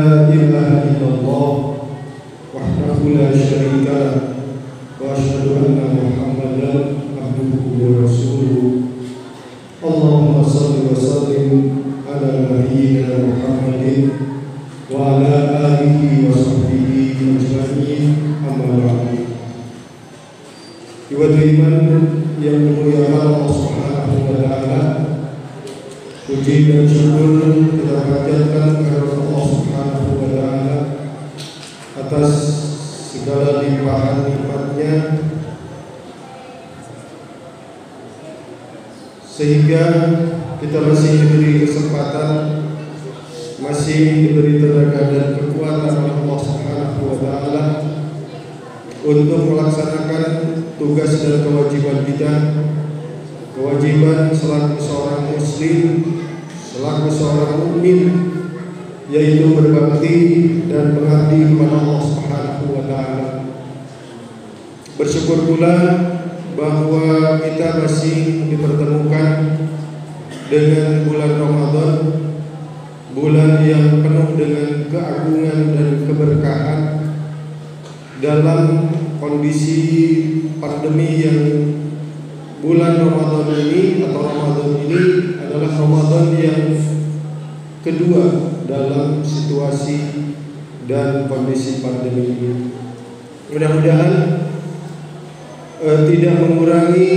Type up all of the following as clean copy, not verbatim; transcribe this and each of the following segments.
إله إلا الله وحده لا شريك له وأشهد أن محمدا عبده ورسوله اللهم صل وسلم على نبينا محمد وعلى آله وصحبه أجمعين أما بعد. Ikhwatul iman yang dimuliakan Allah Subhanahu wa taala, puji dan syukur kita panjatkan kepada Allah Subhanahu wa taala atas segala limpahan nikmat-Nya, sehingga kita masih diberi kesempatan, masih diberi tenaga dan kekuatan oleh Allah Subhanahu wa taala untuk melaksanakan tugas dan kewajiban kita, kewajiban selaku seorang muslim, selaku seorang mukmin, yaitu berbakti dan mengabdi kepada Allah Subhanahu wa taala. Bersyukur pula bahwa kita masih dipertemukan dengan bulan Ramadan, bulan yang penuh dengan keagungan dan keberkahan, dalam kondisi pandemi yang bulan Ramadan ini atau Ramadan ini adalah Ramadan yang kedua dalam situasi dan kondisi pandemi ini. Mudah-mudahan tidak mengurangi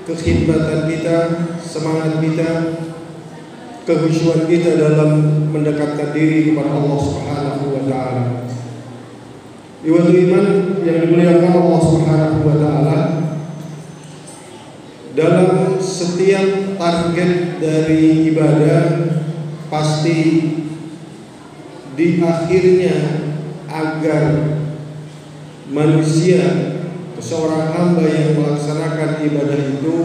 kekhidmatan kita, semangat kita, kekhusyuan kita dalam mendekatkan diri kepada Allah Subhanahu wa taala. Ikhwatul iman yang dimuliakan Allah Subhanahu wa taala, dalam setiap target dari ibadah pasti di akhirnya agar manusia, seorang hamba yang melaksanakan ibadah itu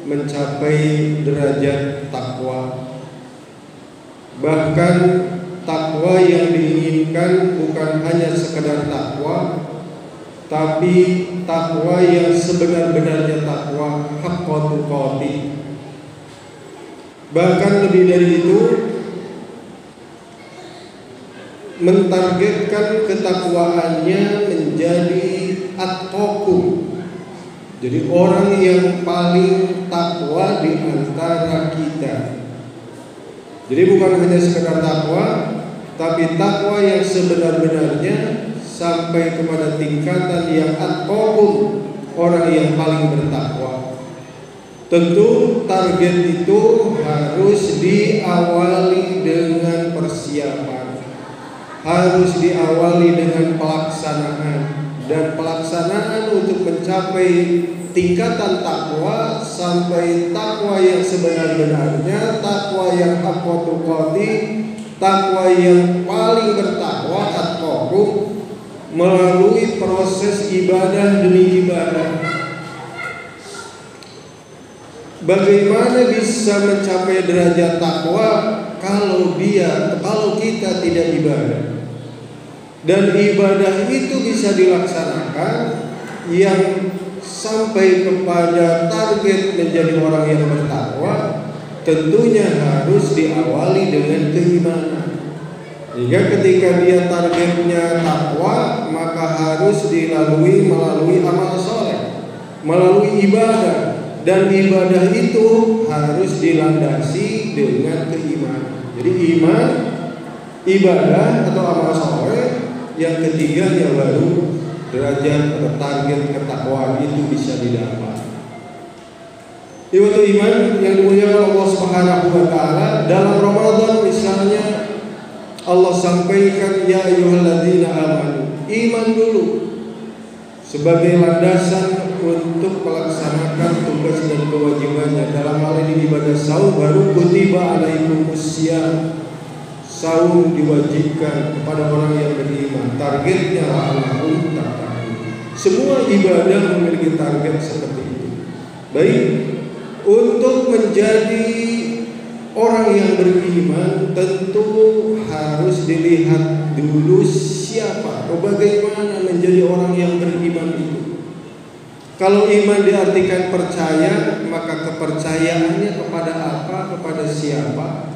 mencapai derajat takwa. Bahkan takwa yang diinginkan bukan hanya sekedar takwa, tapi takwa yang sebenar-benarnya takwa, haqqa tuqati. Bahkan lebih dari itu, mentargetkan ketakwaannya menjadi at-taqu. Jadi orang yang paling takwa di antara kita. Jadi bukan hanya sekedar takwa, tapi takwa yang sebenar-benarnya sampai kepada tingkatan yang at-taqu, orang yang paling bertakwa. Tentu target itu harus diawali dengan persiapan, harus diawali dengan pelaksanaan, dan pelaksanaan untuk mencapai tingkatan takwa sampai takwa yang sebenar-benarnya, takwa yang haqqa tuqati, takwa yang paling bertakwa at-taqu, melalui proses ibadah demi ibadah. Bagaimana bisa mencapai derajat takwa kalau kita tidak ibadah? Dan ibadah itu bisa dilaksanakan yang sampai kepada target menjadi orang yang bertakwa, tentunya harus diawali dengan keimanan. Jika ketika dia targetnya takwa, maka harus melalui amal soleh, melalui ibadah, dan ibadah itu harus dilandasi dengan keimanan. Jadi iman, ibadah atau amal soleh, yang ketiganya baru derajat atau target ketakwaan itu bisa didapat. Ikhwatul iman yang dimuliakan Allah Subhanahu wa taala, dalam Ramadan misalnya Allah sampaikan ya ayyuhalladzina amanu, iman dulu sebagai landasan untuk melaksanakan tugas dan kewajibannya. Dalam hal ini ibadah saum, baru kutiba alaikumusiyam, saum diwajibkan kepada orang yang beriman. Targetnya la'allakum tattaqun. Semua ibadah memiliki target seperti itu. Baik, untuk menjadi orang yang beriman tentu harus dilihat dulu siapa atau bagaimana menjadi orang yang beriman itu. Kalau iman diartikan percaya, maka kepercayaannya kepada apa, kepada siapa.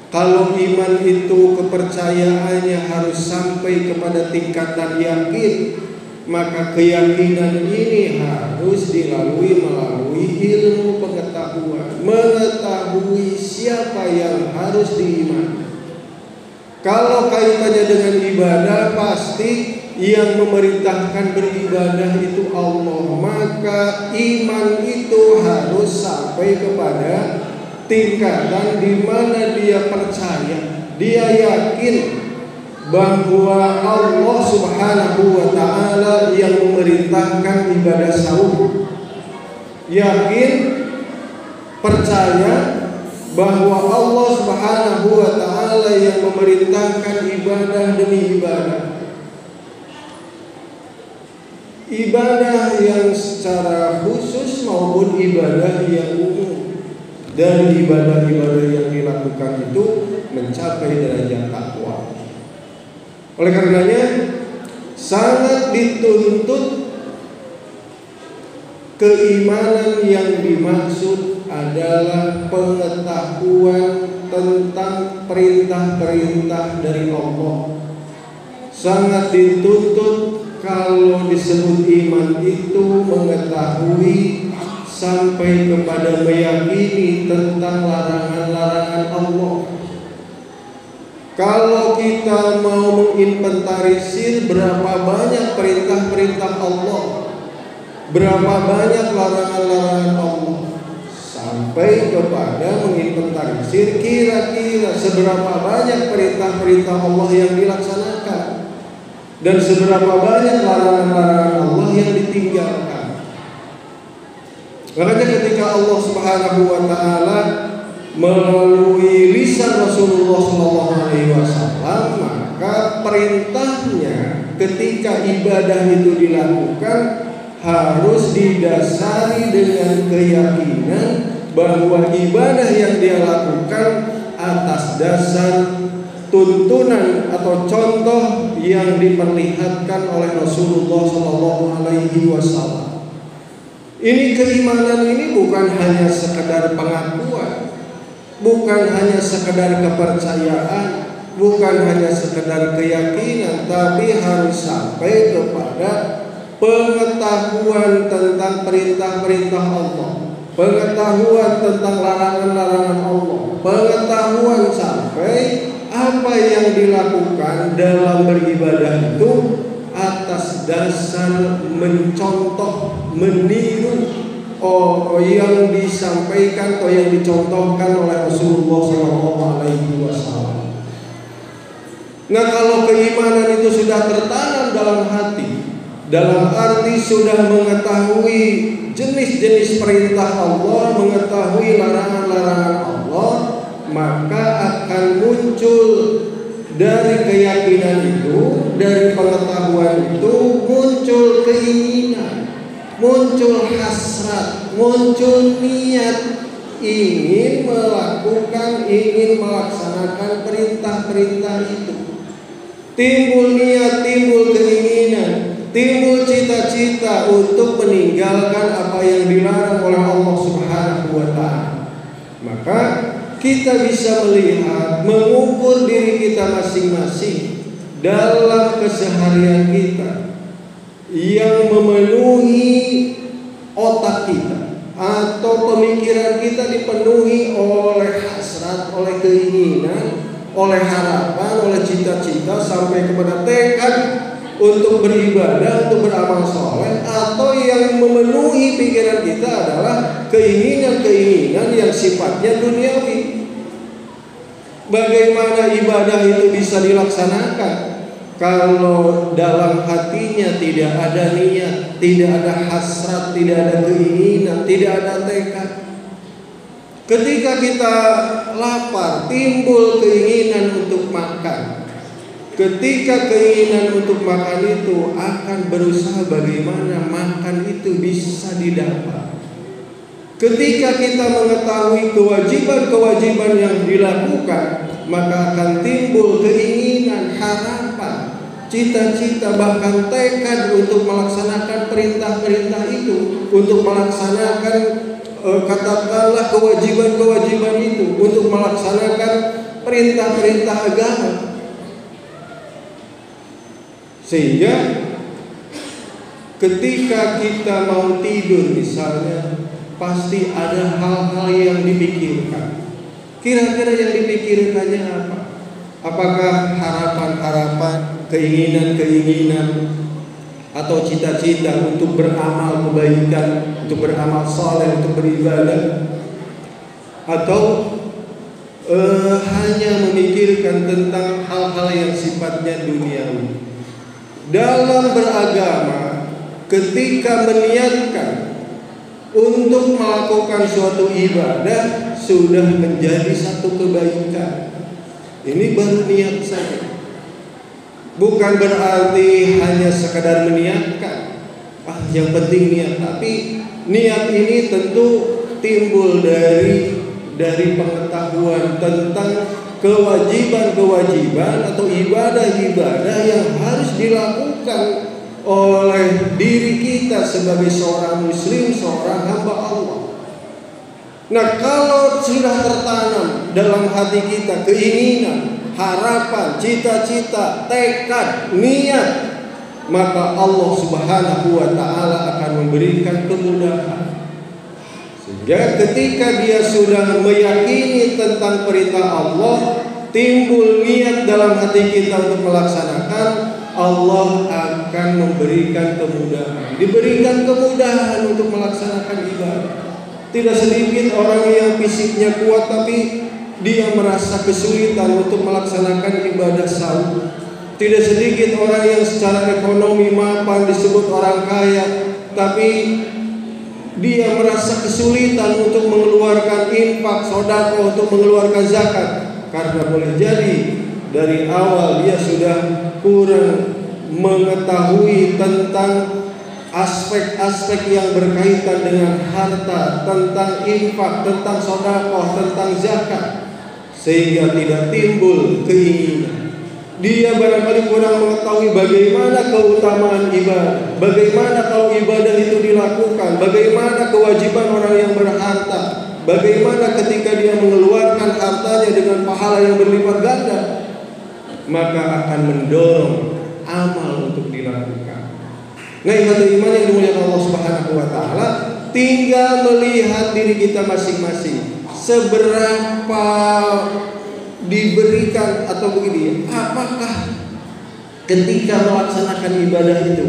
Kalau iman itu kepercayaannya harus sampai kepada tingkatan yakin, maka keyakinan ini harus dilalui melalui ilmu pengetahuan, mengetahui siapa yang harus diimani. Kalau kaitannya dengan ibadah, pasti yang memerintahkan beribadah itu Allah, maka iman itu harus sampai kepada tingkatan di mana dia percaya, dia yakin bahwa Allah Subhanahu wa ta'ala yang memerintahkan ibadah saum. Yakin, percaya bahwa Allah Subhanahu wa ta'ala yang memerintahkan ibadah demi ibadah. Ibadah yang secara khusus maupun ibadah yang umum. Dan ibadah-ibadah yang dilakukan itu mencapai derajat takwa. Oleh karenanya sangat dituntut keimanan yang dimaksud adalah pengetahuan tentang perintah-perintah dari Allah. Sangat dituntut kalau disebut iman itu mengetahui sampai kepada meyakini tentang larangan-larangan Allah. Kalau kita mau menginventarisir berapa banyak perintah-perintah Allah, berapa banyak larangan-larangan Allah, sampai kepada menginventarisir kira-kira seberapa banyak perintah-perintah Allah yang dilaksanakan dan seberapa banyak larangan-larangan Allah yang ditinggalkan. Makanya ketika Allah Subhanahu wa ta'ala melalui lisan Rasulullah SAW, maka perintahnya ketika ibadah itu dilakukan harus didasari dengan keyakinan bahwa ibadah yang dia lakukan atas dasar tuntunan atau contoh yang diperlihatkan oleh Rasulullah SAW. Ini keimanan ini bukan hanya sekedar pengakuan, bukan hanya sekedar kepercayaan, bukan hanya sekedar keyakinan, tapi harus sampai kepada pengetahuan tentang perintah-perintah Allah, pengetahuan tentang larangan-larangan Allah, pengetahuan sampai apa yang dilakukan dalam beribadah itu atas dasar mencontoh, meniru yang disampaikan atau yang dicontohkan oleh Rasulullah SAW. Nah, kalau keimanan itu sudah tertanam dalam hati, dalam arti sudah mengetahui jenis-jenis perintah Allah, mengetahui larangan-larangan Allah, maka akan muncul dari keyakinan itu, dari pengetahuan itu, muncul keinginan, muncul hasrat, muncul niat ingin melakukan, ingin melaksanakan perintah-perintah itu. Timbul niat, timbul keinginan, timbul cita-cita untuk meninggalkan apa yang dilarang oleh Allah Subhanahu wa ta'ala. Maka kita bisa melihat, mengukur diri kita masing-masing dalam keseharian kita yang memenuhi otak kita atau pemikiran kita dipenuhi oleh hasrat, oleh keinginan, oleh harapan, oleh cita-cita sampai kepada tekad untuk beribadah, untuk beramal soleh, atau yang memenuhi pikiran kita adalah keinginan-keinginan yang sifatnya duniawi. Bagaimana ibadah itu bisa dilaksanakan kalau dalam hatinya tidak ada niat, tidak ada hasrat, tidak ada keinginan, tidak ada tekad? Ketika kita lapar, timbul keinginan untuk makan. Ketika keinginan untuk makan itu akan berusaha bagaimana makan itu bisa didapat. Ketika kita mengetahui kewajiban-kewajiban yang dilakukan, maka akan timbul keinginan, harapan, cita-cita, bahkan tekad untuk melaksanakan perintah-perintah itu, untuk melaksanakan katakanlah kewajiban-kewajiban itu, untuk melaksanakan perintah-perintah agama. Sehingga ketika kita mau tidur misalnya, pasti ada hal-hal yang dipikirkan. Kira-kira yang dipikirkannya apa? Apakah harapan-harapan, keinginan-keinginan, atau cita-cita untuk beramal kebaikan, untuk beramal saleh, untuk beribadah, atau hanya memikirkan tentang hal-hal yang sifatnya duniawi? Dalam beragama, ketika meniatkan untuk melakukan suatu ibadah, sudah menjadi satu kebaikan. Ini baru niat saja. Bukan berarti hanya sekadar meniatkan, yang penting niat. Tapi niat ini tentu timbul dari pengetahuan tentang kewajiban-kewajiban atau ibadah-ibadah yang harus dilakukan oleh diri kita sebagai seorang muslim, seorang hamba Allah. Nah, kalau sudah tertanam dalam hati kita keinginan, harapan, cita-cita, tekad, niat, maka Allah Subhanahu wa ta'ala akan memberikan kemudahan. Sehingga ketika dia sudah meyakini tentang perintah Allah, timbul niat dalam hati kita untuk melaksanakan, Allah akan memberikan kemudahan. Diberikan kemudahan untuk melaksanakan ibadah. Tidak sedikit orang yang fisiknya kuat tapi dia merasa kesulitan untuk melaksanakan ibadah saum. Tidak sedikit orang yang secara ekonomi mapan, disebut orang kaya, tapi dia merasa kesulitan untuk mengeluarkan infak, sedekah, untuk mengeluarkan zakat. Karena boleh jadi dari awal dia sudah kurang mengetahui tentang aspek-aspek yang berkaitan dengan harta, tentang infak, tentang sedekah, tentang zakat, sehingga tidak timbul keinginan. Dia barangkali kurang mengetahui bagaimana keutamaan ibadah, bagaimana kalau ibadah itu dilakukan, bagaimana kewajiban orang yang berharta, bagaimana ketika dia mengeluarkan hartanya dengan pahala yang berlipat ganda, maka akan mendorong amal untuk dilakukan. Nah, ibadah iman yang dimuliakan Allah Subhanahu wa ta'ala, tinggal melihat diri kita masing-masing seberapa diberikan, atau begini, apakah ketika melaksanakan ibadah itu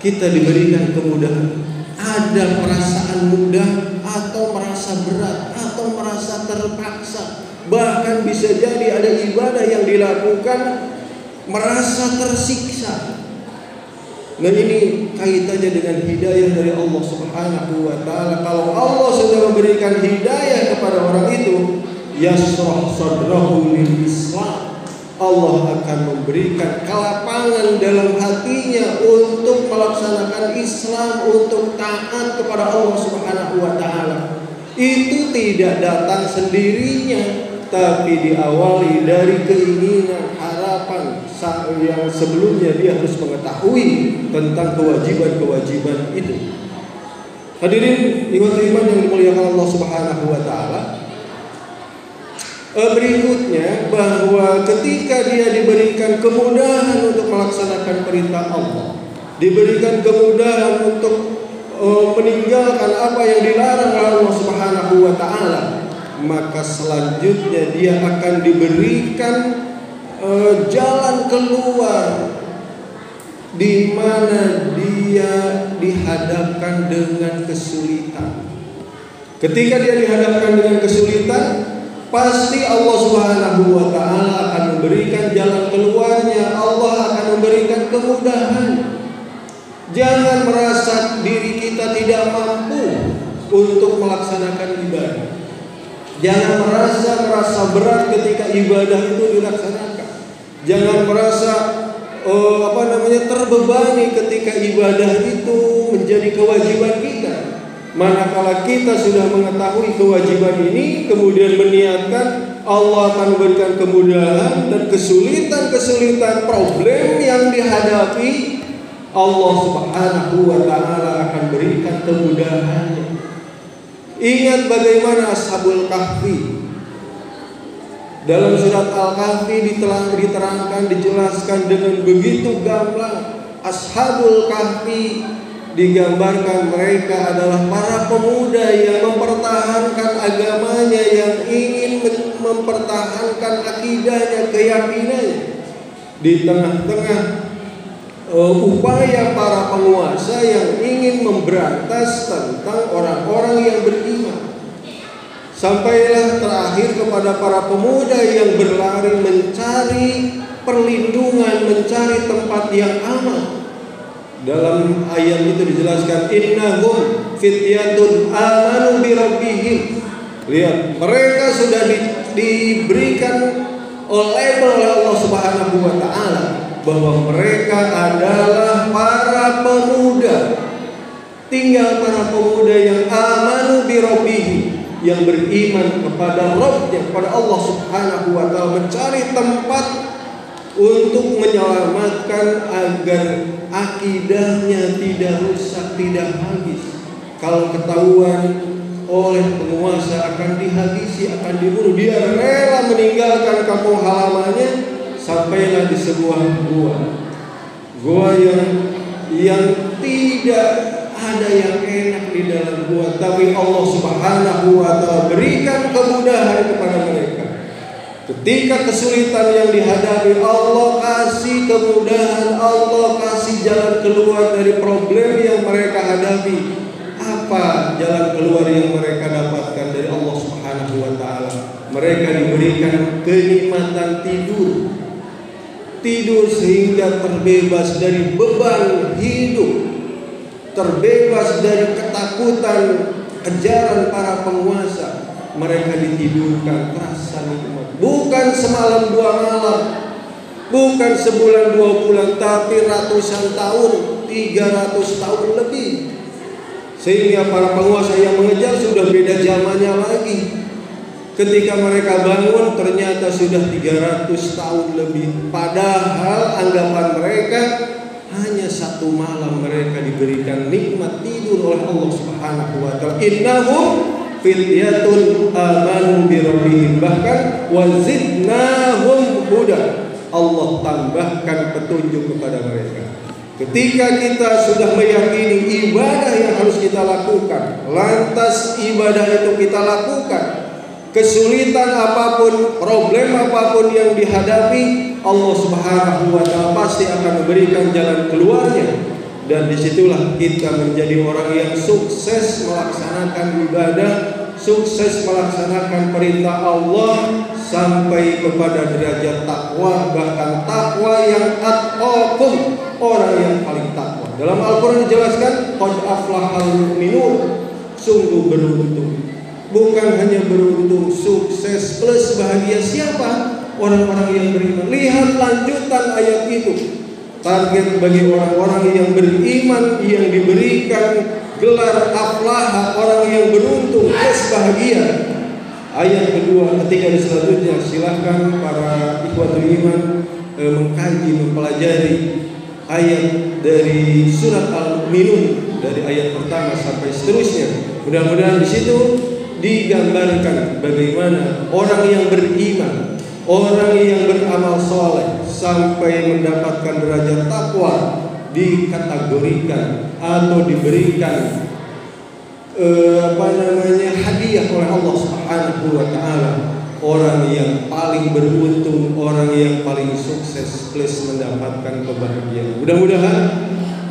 kita diberikan kemudahan, ada perasaan mudah atau merasa berat atau merasa terpaksa, bahkan bisa jadi ada ibadah yang dilakukan merasa tersiksa. Nah, ini kaitannya dengan hidayah dari Allah Subhanahu wa ta'ala. Kalau Allah sudah memberikan hidayah kepada orang itu, yasrah sadrahu lil Islam, Allah akan memberikan kelapangan dalam hatinya untuk melaksanakan Islam, untuk taat kepada Allah Subhanahu wa ta'ala. Itu tidak datang sendirinya, tapi diawali dari keinginan, harapan yang sebelumnya dia harus mengetahui tentang kewajiban-kewajiban itu. Hadirin iman yang dimuliakan Allah Subhanahu wa ta'ala, berikutnya bahwa ketika dia diberikan kemudahan untuk melaksanakan perintah Allah, diberikan kemudahan untuk meninggalkan apa yang dilarang oleh Allah Subhanahu wa ta'ala, maka selanjutnya dia akan diberikan jalan keluar di mana dia dihadapkan dengan kesulitan. Ketika dia dihadapkan dengan kesulitan, pasti Allah Subhanahu wa ta'ala akan memberikan jalan keluarnya. Allah akan memberikan kemudahan. Jangan merasa diri kita tidak mampu untuk melaksanakan ibadah. Jangan merasa berat ketika ibadah itu dilaksanakan. Jangan merasa terbebani ketika ibadah itu menjadi kewajiban kita. Manakala kita sudah mengetahui kewajiban ini, kemudian meniatkan, Allah akan memberikan kemudahan, dan kesulitan-kesulitan problem yang dihadapi, Allah Subhanahu wa ta'ala akan berikan kemudahannya. Ingat bagaimana Ashabul Kahfi Dalam surat Al-Kahfi diterangkan, dijelaskan dengan begitu gamblang. Ashabul Kahfi digambarkan mereka adalah para pemuda yang mempertahankan agamanya, yang ingin mempertahankan akidahnya, keyakinannya di tengah-tengah upaya para penguasa yang ingin memberantas tentang orang-orang yang beriman. Sampailah terakhir kepada para pemuda yang berlari mencari perlindungan, mencari tempat yang aman. Dalam ayat itu dijelaskan, innahum fityatun amanu bi rabbihim. Lihat, mereka sudah diberikan label oleh Allah Subhanahu wa taala bahwa mereka adalah para pemuda. Tinggal para pemuda yang amanu bi rabbihim, yang beriman kepada Rabbnya, kepada Allah Subhanahu wa taala, mencari tempat untuk menyelamatkan agar akidahnya tidak rusak, tidak habis. Kalau ketahuan oleh penguasa akan dihabisi, akan dibunuh, dia rela meninggalkan kampung halamannya, sampailah di sebuah gua yang tidak ada yang enak di dalam gua, tapi Allah Subhanahu wa taala berikan kemudahan kepada mereka. Ketika kesulitan yang dihadapi, Allah kasih kemudahan, Allah kasih jalan keluar dari problem yang mereka hadapi. Apa jalan keluar yang mereka dapatkan dari Allah Subhanahu wa taala? Mereka diberikan kenikmatan tidur sehingga terbebas dari beban hidup, terbebas dari ketakutan kejaran para penguasa. Mereka ditidurkan, terasa nikmat. Bukan semalam 2 malam, bukan sebulan 2 bulan, tapi ratusan tahun, 300 tahun lebih. Sehingga para penguasa yang mengejar sudah beda zamannya lagi. Ketika mereka bangun ternyata sudah 300 tahun lebih. Padahal anggapan mereka hanya 1 malam mereka diberikan nikmat tidur oleh Allah Subhanahu wa taala. Innahum fityatun amanu bi rabbihim, bahkan wazidnahum huda, Allah tambahkan petunjuk kepada mereka. Ketika kita sudah meyakini ibadah yang harus kita lakukan, lantas ibadah itu kita lakukan, kesulitan apapun, problem apapun yang dihadapi, Allah Subhanahu wa taala pasti akan memberikan jalan keluarnya. Dan disitulah kita menjadi orang yang sukses melaksanakan ibadah, sukses melaksanakan perintah Allah sampai kepada derajat takwa, bahkan takwa yang atqakum, orang yang paling takwa. Dalam Al-Quran dijelaskan, qad aflahal mu'minun, sungguh beruntung. Bukan hanya beruntung, sukses plus bahagia. Siapa? Orang-orang yang beriman. Lihat lanjutan ayat itu. Target bagi orang-orang yang beriman, yang diberikan gelar aflah, orang yang beruntung plus bahagia. Ayat kedua, ketiga dan selanjutnya, silahkan para ikhwatul iman mengkaji, mempelajari ayat dari surat Al-Mu'minun, dari ayat pertama sampai seterusnya. Mudah-mudahan di situ digambarkan bagaimana orang yang beriman, orang yang beramal soleh sampai mendapatkan derajat takwa dikategorikan atau diberikan hadiah oleh Allah Subhanahu wa taala. Orang yang paling beruntung, orang yang paling sukses plus mendapatkan kebahagiaan. Mudah-mudahan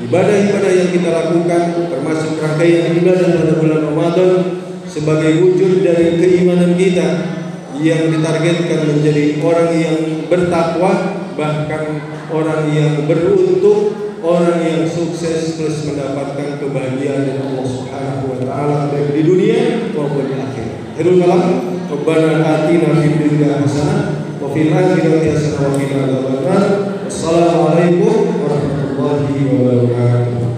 ibadah-ibadah yang kita lakukan, termasuk rangkaian ibadah pada bulan Ramadan, sebagai wujud dari keimanan kita yang ditargetkan menjadi orang yang bertakwa, bahkan orang yang beruntung, orang yang sukses plus mendapatkan kebahagiaan dari Allah Subhanahu wa taala baik di dunia maupun di akhirat. Akhirul kalam, Rabbana atina fid dunya hasanah wa fil akhirati hasanah wa qina adzabannar. Wassalamualaikum warahmatullahi wabarakatuh.